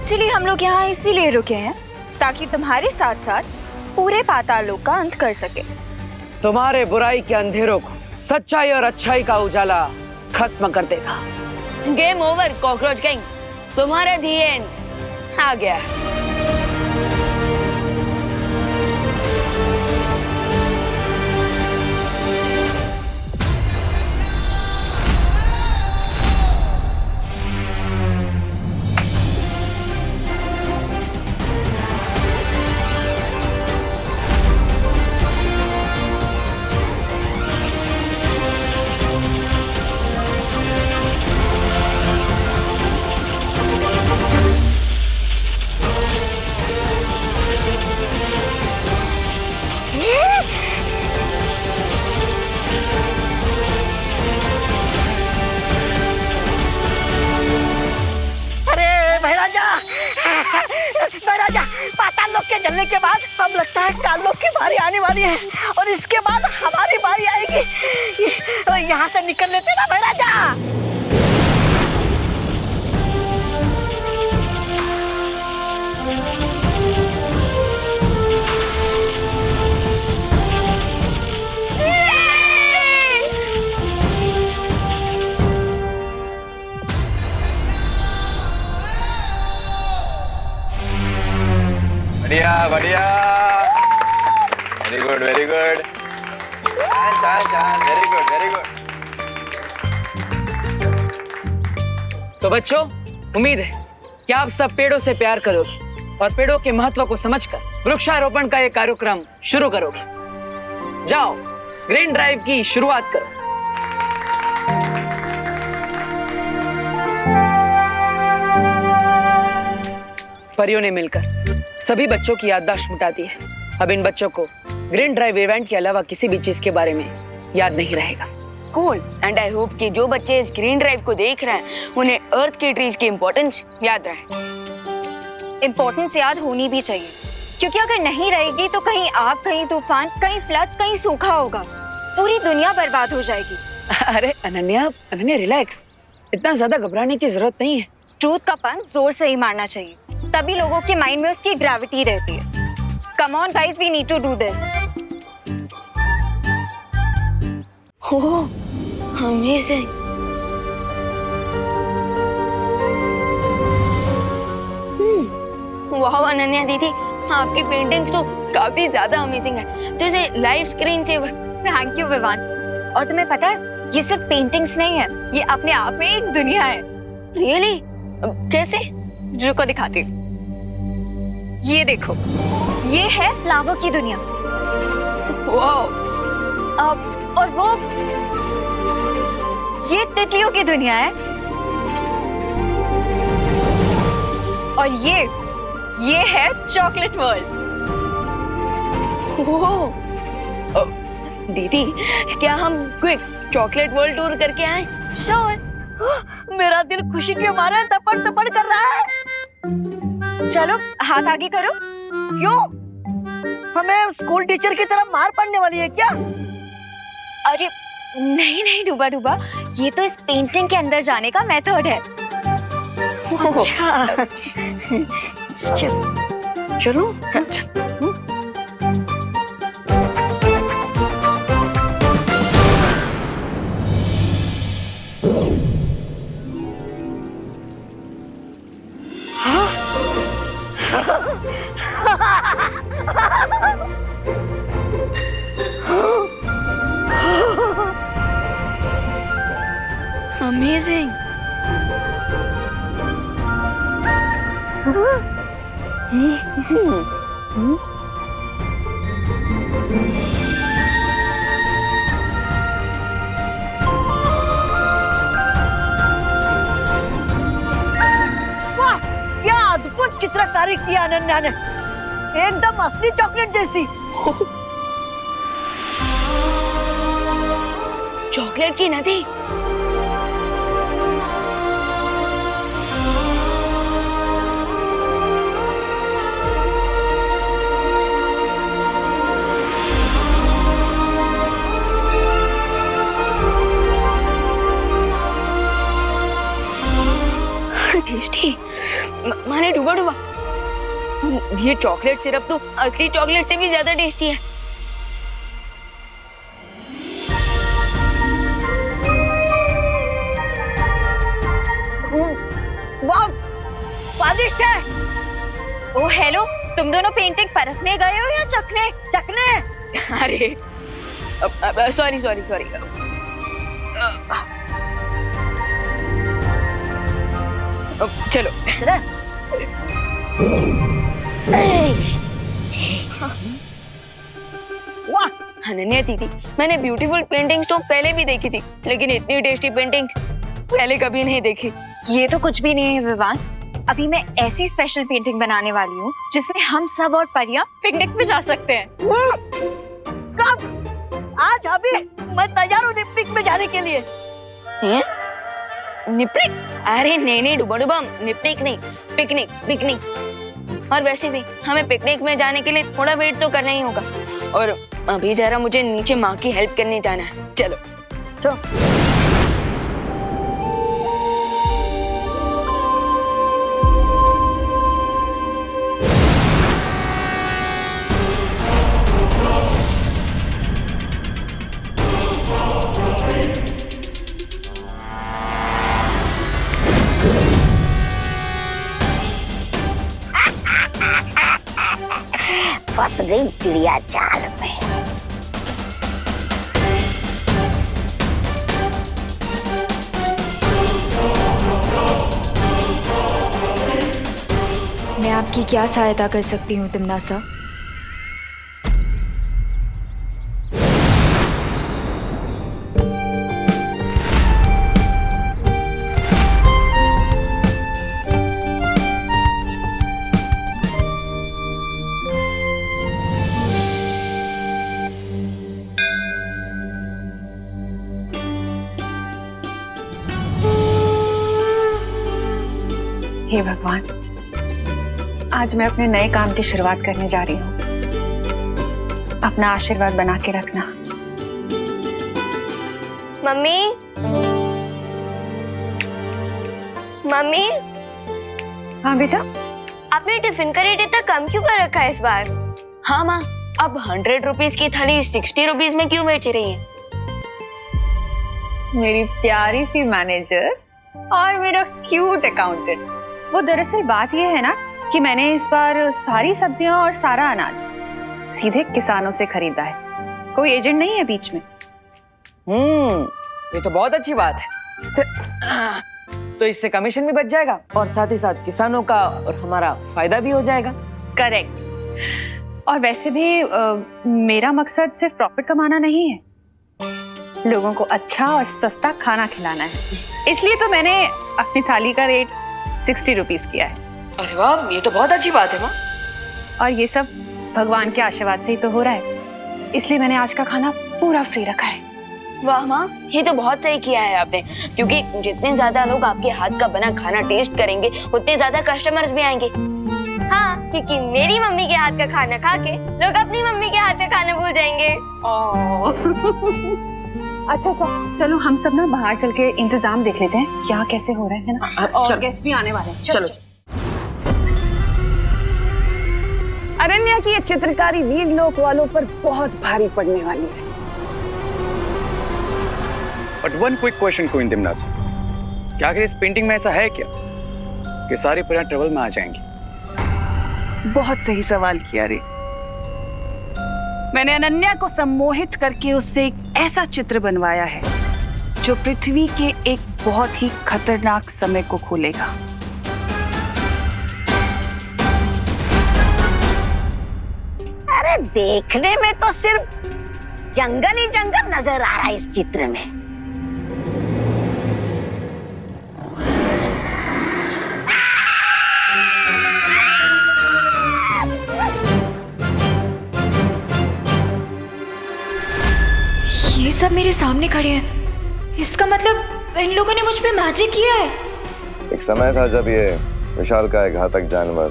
एक्चुअली हम लोग यहाँ इसीलिए रुके हैं ताकि तुम्हारे साथ साथ पूरे पाताल लोक का अंत कर सके। तुम्हारे बुराई के अंधेरों को सच्चाई और अच्छाई का उजाला खत्म कर देगा। गेम ओवर कॉकरोच गैंग, तुम्हारा दी एंड आ गया। महाराजा, पाताल लोक के जलने के बाद अब लगता है काल लोक की बारी आने वाली है और इसके बाद हमारी बारी आएगी। यहाँ से निकल लेते ना महाराजा। बढ़िया बढ़िया, वेरी गुड वेरी गुड, चाल चाल, वेरी गुड वेरी गुड। तो बच्चों, उम्मीद है कि आप सब पेड़ों से प्यार करोगे और पेड़ों के महत्व को समझकर वृक्षारोपण का ये कार्यक्रम शुरू करोगे। जाओ, ग्रीन ड्राइव की शुरुआत करो। परियों ने मिलकर सभी बच्चों की याददाश्त मिटा दी है। अब इन बच्चों को ग्रीन ड्राइव इवेंट के अलावा किसी भी चीज के बारे में याद नहीं रहेगा। कूल, एंड आई होप कि जो बच्चे इस ग्रीन ड्राइव को देख रहे हैं उन्हें अर्थ के ट्रीज की इम्पोर्टेंस याद रहे। इम्पोर्टेंस याद होनी भी चाहिए, क्योंकि अगर नहीं रहेगी तो कहीं आग, कहीं तूफान, कहीं फ्लड्स, कहीं सूखा होगा, पूरी दुनिया बर्बाद हो जाएगी। अरे अनन्या रिलैक्स, इतना ज्यादा घबराने की जरूरत नहीं है। ट्रूथ का पंच जोर से ही मारना चाहिए, तभी लोगों के माइंड में उसकी ग्रेविटी रहती है। Come on guys, we need to do this. Oh, amazing. वाह अनन्या दीदी, आपकी पेंटिंग तो काफी ज्यादा अमेजिंग है, जैसे live screen saver. Thank you Vivaan. और तुम्हें पता है, ये सिर्फ पेंटिंग्स नहीं है, ये अपने आप में एक दुनिया है। रियली? कैसे? रुको दिखाती हूँ। ये देखो, ये है फ्लावर की दुनिया। वाओ। और वो ये तितलियों की दुनिया है। और ये है चॉकलेट वर्ल्ड। दीदी, क्या हम क्विक चॉकलेट वर्ल्ड टूर करके आए? श्योर। मेरा दिल खुशी के मारे तपड़ तपड़ कर रहा है। चलो हाथ आगे करो। क्यों? हमें स्कूल टीचर की तरह मार पड़ने वाली है क्या? अरे नहीं नहीं डूबा डूबा, ये तो इस पेंटिंग के अंदर जाने का मेथड है। अच्छा। चलो। Amazing. वाह, क्या अद्भुत चित्रकारी किया अनन्या ने, एकदम असली चॉकलेट जैसी। चॉकलेट की नदी। टेस्टी। माने डूबा डूबा। ये चॉकलेट सिरप तो असली चॉकलेट से भी ज्यादा टेस्टी है। वाह, स्वादिष्ट है। ओ हेलो, तुम दोनों पेंटिंग परखने गए हो या चखने? चखने। अरे सॉरी सॉरी सॉरी। चलो वाह अनन्या दीदी, मैंने ब्यूटीफुल पेंटिंग्स तो पहले भी देखी थी, लेकिन इतनी टेस्टी पेंटिंग्स पहले कभी नहीं देखी। ये तो कुछ भी नहीं है विवान। अभी मैं ऐसी स्पेशल पेंटिंग बनाने वाली हूँ जिसमें हम सब और परियां पिकनिक पे जा सकते हैं। कब? आज अभी मैं तैयार हूँ पिकनिक में जाने के लिए। निपनिक? अरे नहीं डूबा डूबा, निपनिक नहीं, पिकनिक पिकनिक। और वैसे भी हमें पिकनिक में जाने के लिए थोड़ा वेट तो करना ही होगा। और अभी जरा मुझे नीचे माँ की हेल्प करने जाना है। चलो चलो। फंस गई चिड़िया जाल में। मैं आपकी क्या सहायता कर सकती हूँ तिमनासा? हे भगवान, आज मैं अपने नए काम की शुरुआत करने जा रही हूँ। अपना आशीर्वाद बना के रखना। Mummy, mummy. हाँ बेटा। आपने टिफिन का रेट इतना कम क्यों कर रखा है इस बार? हाँ माँ, अब 100 रुपीज की थाली 60 रुपीज में क्यों बेच रही है? मेरी प्यारी सी मैनेजर और मेरा क्यूट अकाउंटेंट। वो दरअसल बात ये है ना कि मैंने इस बार सारी सब्जियां और सारा अनाज सीधे किसानों से खरीदा है। कोई एजेंट नहीं है बीच में। ये तो बहुत अच्छी बात है। तो इससे कमीशन भी बच जाएगा और साथ ही साथ किसानों का और हमारा फायदा भी हो जाएगा। करेक्ट। और वैसे भी मेरा मकसद सिर्फ प्रॉफिट कमाना नहीं है, लोगों को अच्छा और सस्ता खाना खिलाना है। इसलिए तो मैंने अपनी थाली का रेट 60 रुपीज किया है। अरे वाह, ये तो बहुत अच्छी बात है माँ। और ये सब भगवान के आशीर्वाद से ही तो हो रहा है, इसलिए मैंने आज का खाना पूरा फ्री रखा है। वाह माँ, ये तो बहुत सही किया है आपने, क्योंकि जितने ज्यादा लोग आपके हाथ का बना खाना टेस्ट करेंगे उतने ज्यादा कस्टमर्स भी आएंगे। हाँ, क्योंकि मेरी मम्मी के हाथ का खाना खा के लोग अपनी मम्मी के हाथ का खाना भूल जाएंगे। अच्छा चलो हम सब ना बाहर चल के इंतजाम देख लेते हैं क्या कैसे हो रहे हैं ना। और गेस्ट भी आने वाले हैं। चलो। अरण्या की ये चित्रकारी वीर लोक वालों पर बहुत भारी पड़ने वाली है। But one quick question queen तिमनासा, क्या आखिर इस पेंटिंग में ऐसा है क्या कि सारी परियां ट्रेवल में आ जाएंगी? बहुत सही सवाल किया रे। मैंने अनन्या को सम्मोहित करके उससे एक ऐसा चित्र बनवाया है जो पृथ्वी के एक बहुत ही खतरनाक समय को खोलेगा। अरे देखने में तो सिर्फ जंगल ही जंगल नजर आ रहा है इस चित्र में। ये सब मेरे सामने खड़े हैं, इसका मतलब इन लोगों ने मुझ पे मैजिक किया है। एक समय था जब ये विशालकाय घातक जानवर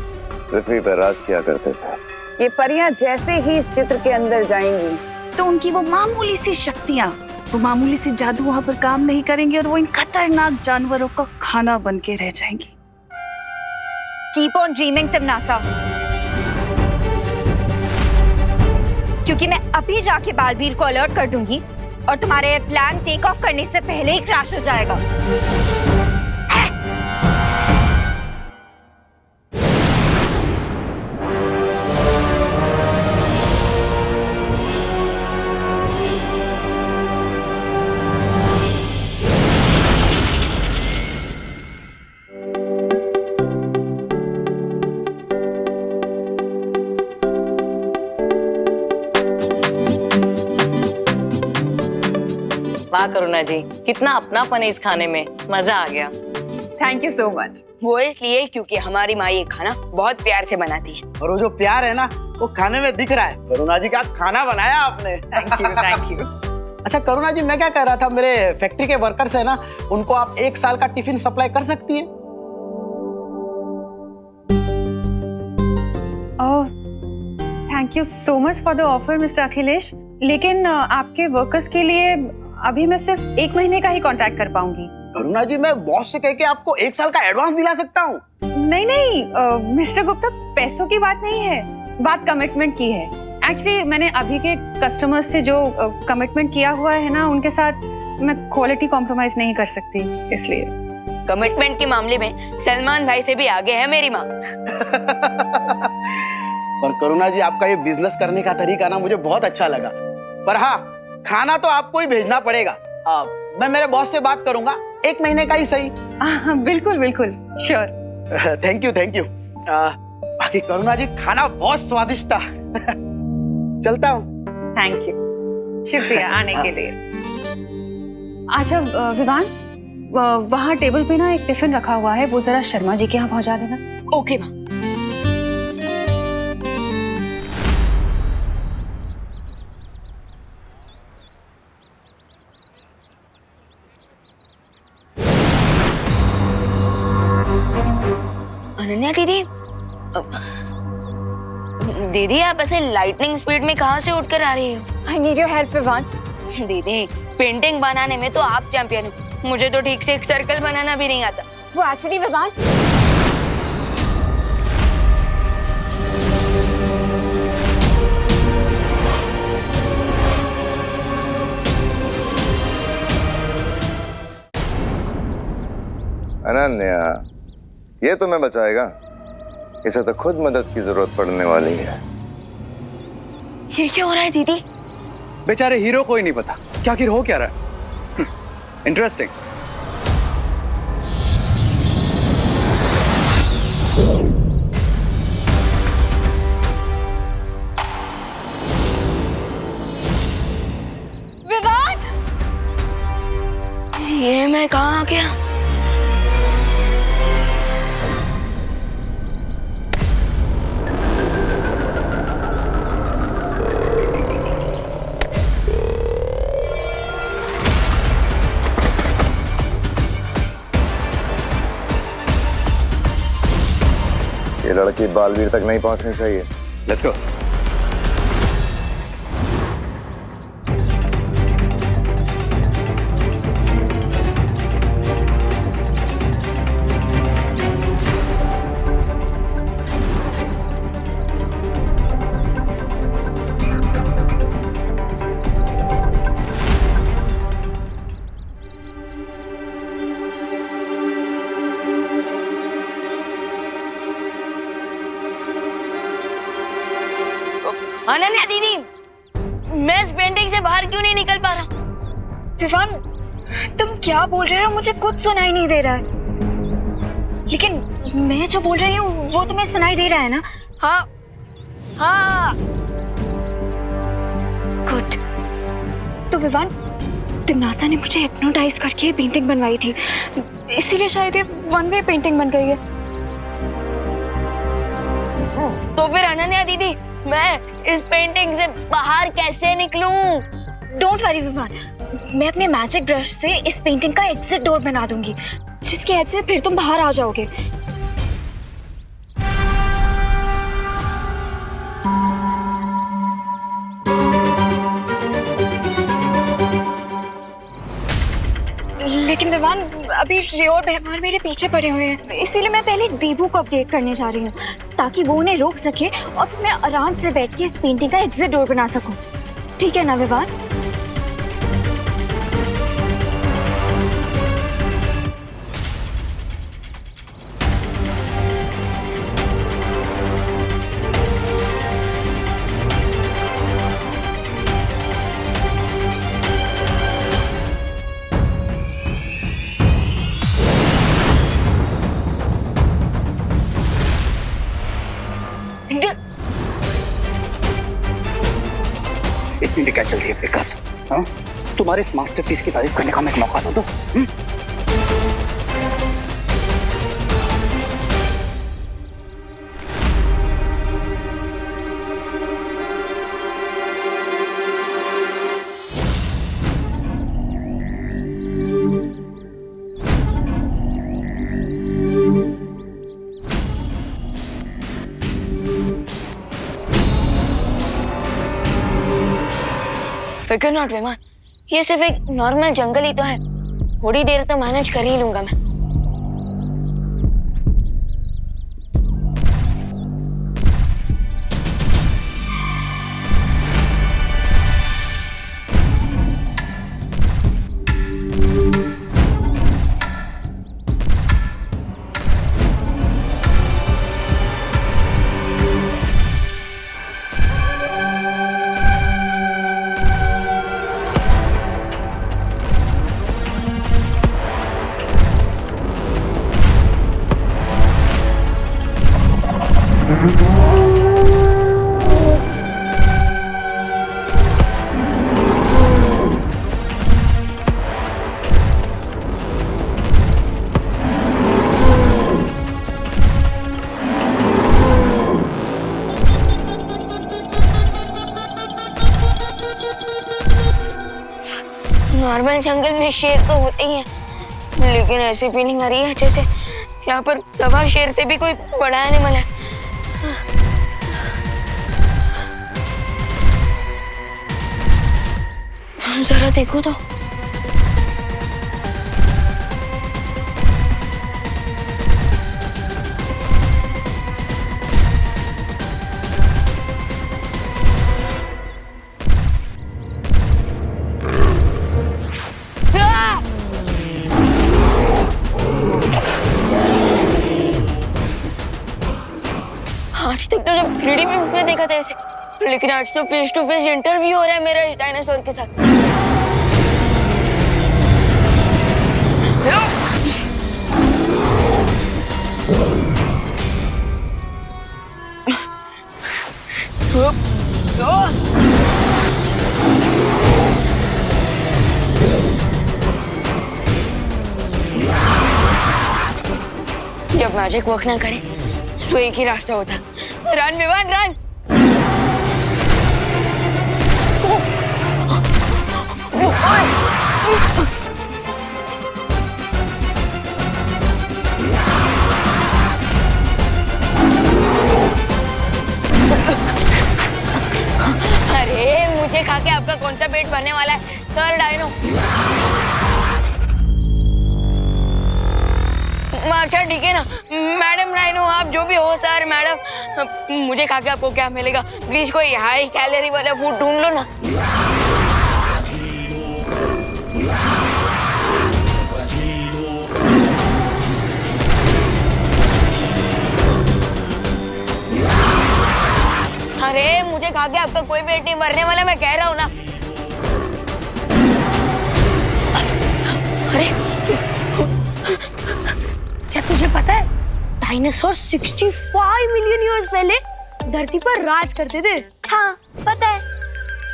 पृथ्वी पर राज किया करते थे। ये परियां जैसे ही इस चित्र के अंदर जाएंगी तो उनकी वो मामूली सी शक्तियां, वो मामूली सी जादू वहां पर काम नहीं करेंगे और वो इन खतरनाक जानवरों का खाना बन के रह जाएंगी। कीप ऑन ड्रीमिंग तिमनासा, क्योंकि मैं अभी जाके बालवीर को अलर्ट कर दूंगी और तुम्हारे प्लान टेक ऑफ करने से पहले ही क्रैश हो जाएगा। वाह करुणा जी, कितना अपनापन है इस खाने में, मजा आ गया। Thank you so much. वो इसलिए क्योंकि हमारी माँ ये खाना बहुत प्यार से बनाती है। और वो जो प्यार है ना, वो खाने में दिख रहा है। करुणा जी, क्या खाना बनाया आपने। Thank you. अच्छा करुणा जी, मैं क्या कह रहा था, मेरे फैक्ट्री के वर्कर्स है ना, उनको आप 1 साल का टिफिन सप्लाई कर सकती हैं। Oh, thank you so much for the offer mister Akhilesh, लेकिन आपके वर्कर्स के लिए अभी मैं सिर्फ 1 महीने का ही कॉन्ट्रैक्ट कर पाऊंगी। करुणा जी, मैं बॉस से कह के आपको 1 साल का एडवांस दिला सकता हूँ। नहीं मिस्टर गुप्ता, पैसों की बात नहीं है, बात कमिटमेंट की है। एक्चुअली मैंने अभी के कस्टमर्स से जो कमिटमेंट किया हुआ है ना, उनके साथ मैं क्वालिटी कॉम्प्रोमाइज नहीं कर सकती, इसलिए। कमिटमेंट के मामले में सलमान भाई से भी आगे है मेरी माँ। पर करुणा जी, आपका ये बिजनेस करने का तरीका ना मुझे बहुत अच्छा लगा। पर हाँ, खाना तो आपको ही भेजना पड़ेगा। मैं मेरे बॉस से बात करूंगा, 1 महीने का ही सही। बिल्कुल बिल्कुल, श्योर। Thank you. बाकी करुणा जी, खाना बहुत स्वादिष्ट था। चलता हूँ। थैंक यू, शुक्रिया आने के लिए। अच्छा विवान, वहाँ टेबल पे ना एक टिफिन रखा हुआ है, वो जरा शर्मा जी के यहाँ पहुँचा देना। ओके माँ। अनन्या दीदी, दीदी आप ऐसे लाइटनिंग स्पीड में कहाँ से उठकर आ रही हो? I need your help Vivaan. दीदी, पेंटिंग बनाने में तो आप चैंपियन हो, मुझे तो ठीक से एक सर्कल बनाना भी नहीं आता। वो एक्चुअली विवान, अनन्या, ये तो मैं बचाएगा, इसे तो खुद मदद की जरूरत पड़ने वाली है। ये क्या हो रहा है दीदी? बेचारे हीरो को ही नहीं पता क्या आखिर हो क्या रहा है। इंटरेस्टिंग। विवान, ये मैं कहाँ आ गया? ये लड़की बालवीर तक नहीं पहुंचनी चाहिए। Let's go. अनन्या दीदी, मैं इस पेंटिंग से बाहर क्यों नहीं निकल पा रहा? विवान, तुम क्या बोल रहे हो? मुझे कुछ सुनाई नहीं दे रहा है, लेकिन मैं जो बोल रही हूँ वो तुम्हें सुनाई दे रहा है ना? हाँ हाँ। गुड। तो विवान, तिमनासा ने मुझे हिप्नोटाइज करके पेंटिंग बनवाई थी, इसीलिए शायद ये 1 वे पेंटिंग बन गई है। तो फिर अनन्या दीदी, मैं इस पेंटिंग से बाहर कैसे निकलूं? डोंट वरी विवान, मैं अपने मैजिक ब्रश से इस पेंटिंग का एग्जिट डोर बना दूंगी, जिसकी हेल्प से फिर तुम बाहर आ जाओगे। लेकिन विवान, विवान, अभी रियो और मेहमान मेरे पीछे पड़े हुए हैं, इसीलिए मैं पहले देबू को अपडेट करने जा रही हूँ ताकि वो उन्हें रोक सके और फिर मैं आराम से बैठ के इस पेंटिंग का एग्जिट डोर बना सकूँ। ठीक है ना विवान? इतनी भी क्या चलती है विकास? हाँ, तुम्हारे इस मास्टरपीस की तारीफ करने का मैं एक मौका तो दो। फिकर नॉट विमान, ये सिर्फ एक नॉर्मल जंगल ही तो है, थोड़ी देर तो मैनेज कर ही लूंगा मैं। नॉर्मल जंगल में शेर तो होते ही हैं, लेकिन ऐसी फीलिंग आ रही है जैसे यहाँ पर सवा शेर से भी कोई बड़ा एनिमल है। जरा देखो तो। आज तक तो जब 3D में देखा था ऐसे, लेकिन आज तो फेस टू फेस इंटरव्यू हो रहा है मेरा डायनासोर के साथ। जब मैजिक वर्क ना करे तो एक ही रास्ता होता, रन विवान रन। अरे मुझे खा के आपका कौन सा पेट भरने वाला है सर डायनो? अच्छा ठीक है ना मैडम डायनो, आप जो भी हो सर मैडम, मुझे खा के आपको क्या मिलेगा? प्लीज कोई हाई कैलोरी वाला फूड ढूंढ लो ना। अरे मुझे खा के आपका कोई पेट नहीं भरने वाला, मैं कह रहा हूँ ना। अरे क्या तुझे पता है डायनासोर 65 मिलियन ईयर्स पहले धरती पर राज करते थे? हाँ पता है,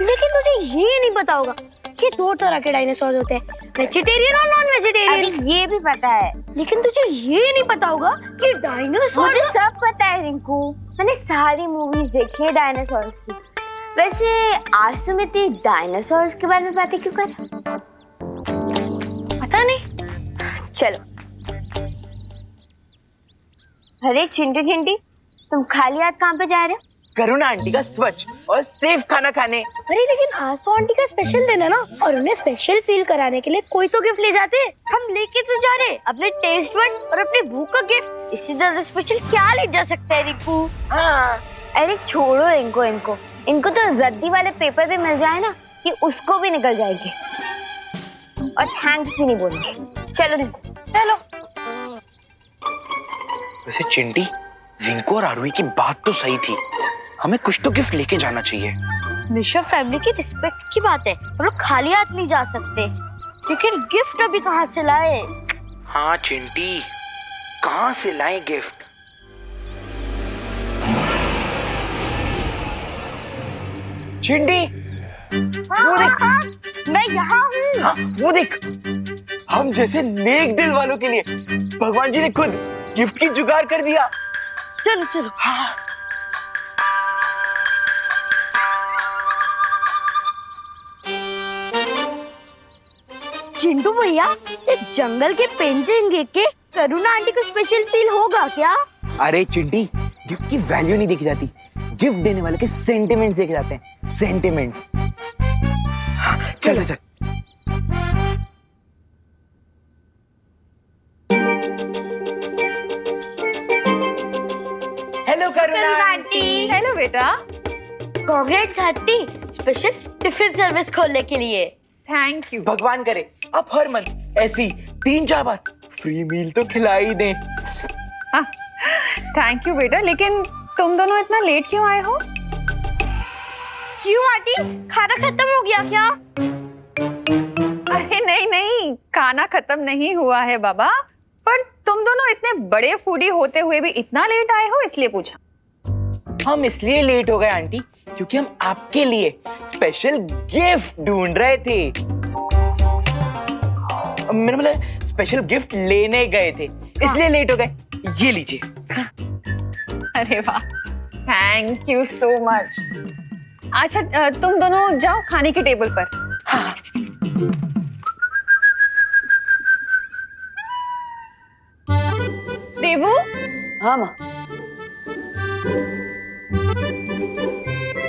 लेकिन तुझे ये नहीं पता होगा कि 2 तरह के डायनासोर होते हैं, वेजिटेरियन और नॉन वेजिटेरियन। अभी ये भी पता है, लेकिन तुझे ये नहीं पता होगा कि डायनासोर। मुझे सब पता है रिंकू, मैंने सारी मूवीज देखी है डायनासोर्स की। वैसे आज तुम इतनी डायनासोर्स के बारे में बातें क्यों कर? पता नहीं, चलो। अरे चिंटू चिंटी, तुम खाली हाथ कहाँ पे जा रहे हो? करुणा आंटी का स्वच्छ और सेफ खाना खाने। अरे लेकिन आज तो आंटी का स्पेशल दिन है ना, और उन्हें स्पेशल फील कराने के लिए कोई तो गिफ्ट ले जाते। हम लेके तो जा रहे अपने टेस्ट बड और अपनी भूख का गिफ्ट। इससे ज्यादा स्पेशल क्या ले जा सकता है रिंकू? हाँ अरे छोड़ो इनको तो रद्दी वाले पेपर पे मिल जाए ना कि उसको भी निकल जाएगी और थैंक्स भी नहीं बोलेंगे। चलो रिंकू चलो। वैसे चिंटी, रिंकू और आरुई की बात तो सही थी, हमें कुछ तो गिफ्ट लेके जाना चाहिए। मिश्रा फैमिली की रिस्पेक्ट की बात है, हम लोग खाली हाथ नहीं जा सकते, लेकिन गिफ्ट अभी कहाँ से लाए? हाँ चिंटी, कहाँ से लाए गिफ्ट? चिंटी, वो देख, मैं यहाँ हूँ। हाँ, वो देख, हम जैसे नेक दिल वालों के लिए भगवान जी ने खुद गिफ्ट की जुगाड़ कर दिया। चलो चलो। हाँ। चिंटू भैया, इस जंगल के पेंटिंग देख के करुणा आंटी को स्पेशल फील होगा क्या? अरे चिंटी, गिफ्ट की वैल्यू नहीं देखी जाती, गिफ्ट देने वाले के सेंटिमेंट्स देखे जाते हैं, सेंटिमेंट्स। चल चल चल। हेलो करुणा आंटी। हेलो बेटा। Congrats aunty, special tiffin service खोलने के लिए। Thank you. भगवान करे अब हर मंथ ऐसी 3-4 बार फ्री मील तो खिला ही दें। थैंक यू बेटा, लेकिन तुम दोनों इतना लेट क्यों आए हो? क्यों आंटी, खाना खत्म हो गया क्या? अरे नहीं, खाना खत्म नहीं हुआ है बाबा, पर तुम दोनों इतने बड़े फूडी होते हुए भी इतना लेट आए हो, इसलिए पूछा। हम इसलिए लेट हो गए आंटी क्योंकि हम आपके लिए स्पेशल गिफ्ट ढूंढ रहे थे। मेरा मतलब स्पेशल गिफ्ट लेने गए थे, इसलिए लेट हो गए। ये लीजिए। अरे वाह, थैंक यू सो मच। अच्छा तुम दोनों जाओ खाने के टेबल पर। हाँ। देवू। हाँ माँ।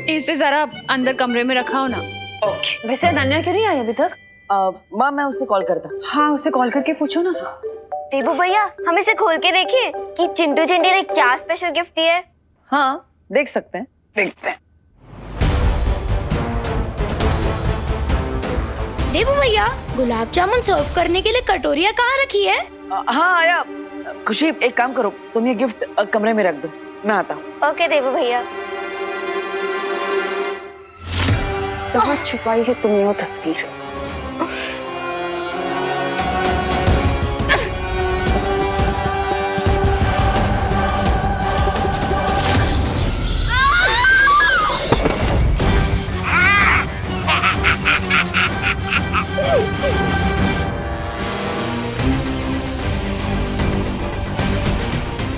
इसे जरा अंदर कमरे में रखा हो ना। ओके। वैसे अनन्या क्यों नहीं आई अभी तक? माँ मैं उससे कॉल करता। हाँ उसे कॉल करके पूछो ना। देवू भैया, हम इसे खोल के देखिए कि चिंटू चिंटी ने क्या स्पेशल गिफ्ट दिया है। हाँ देख सकते हैं। देखते हैं। देवू भैया, गुलाब जामुन सर्व करने के लिए कटोरिया कहाँ रखी है? हाँ आया। खुशी एक काम करो, तुम ये गिफ्ट कमरे में रख दो, मैं आता हूँ। ओके देवू भैया। कहाँ छुपाई है तुमने वो तस्वीर?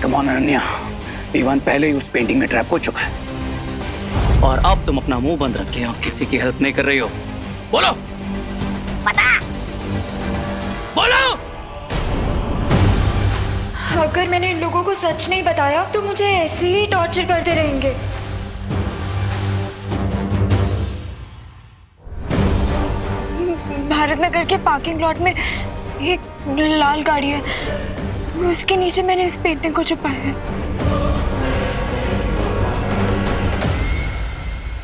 कम ऑन अनन्या, विवान पहले ही उस पेंटिंग में ट्रैप हो चुका है और अब तुम अपना मुंह बंद रखे हो, किसी की हेल्प नहीं कर रही हो। बोलो बोलो। अगर मैंने इन लोगों को सच नहीं बताया तो मुझे ऐसे ही टॉर्चर करते रहेंगे। भारत नगर के पार्किंग लॉट में एक लाल गाड़ी है, उसके नीचे मैंने इस पेंटिंग को छुपाया है।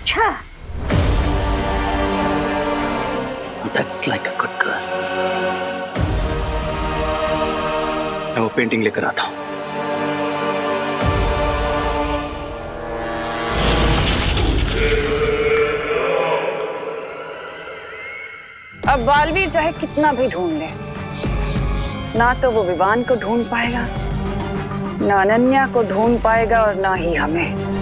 अच्छा। That's like a good girl. मैं वो पेंटिंग लेकर आता हूँ। अब बालवीर चाहे कितना भी ढूंढ ले, ना तो वो विवान को ढूंढ पाएगा, ना अनन्या को ढूंढ पाएगा और ना ही हमें।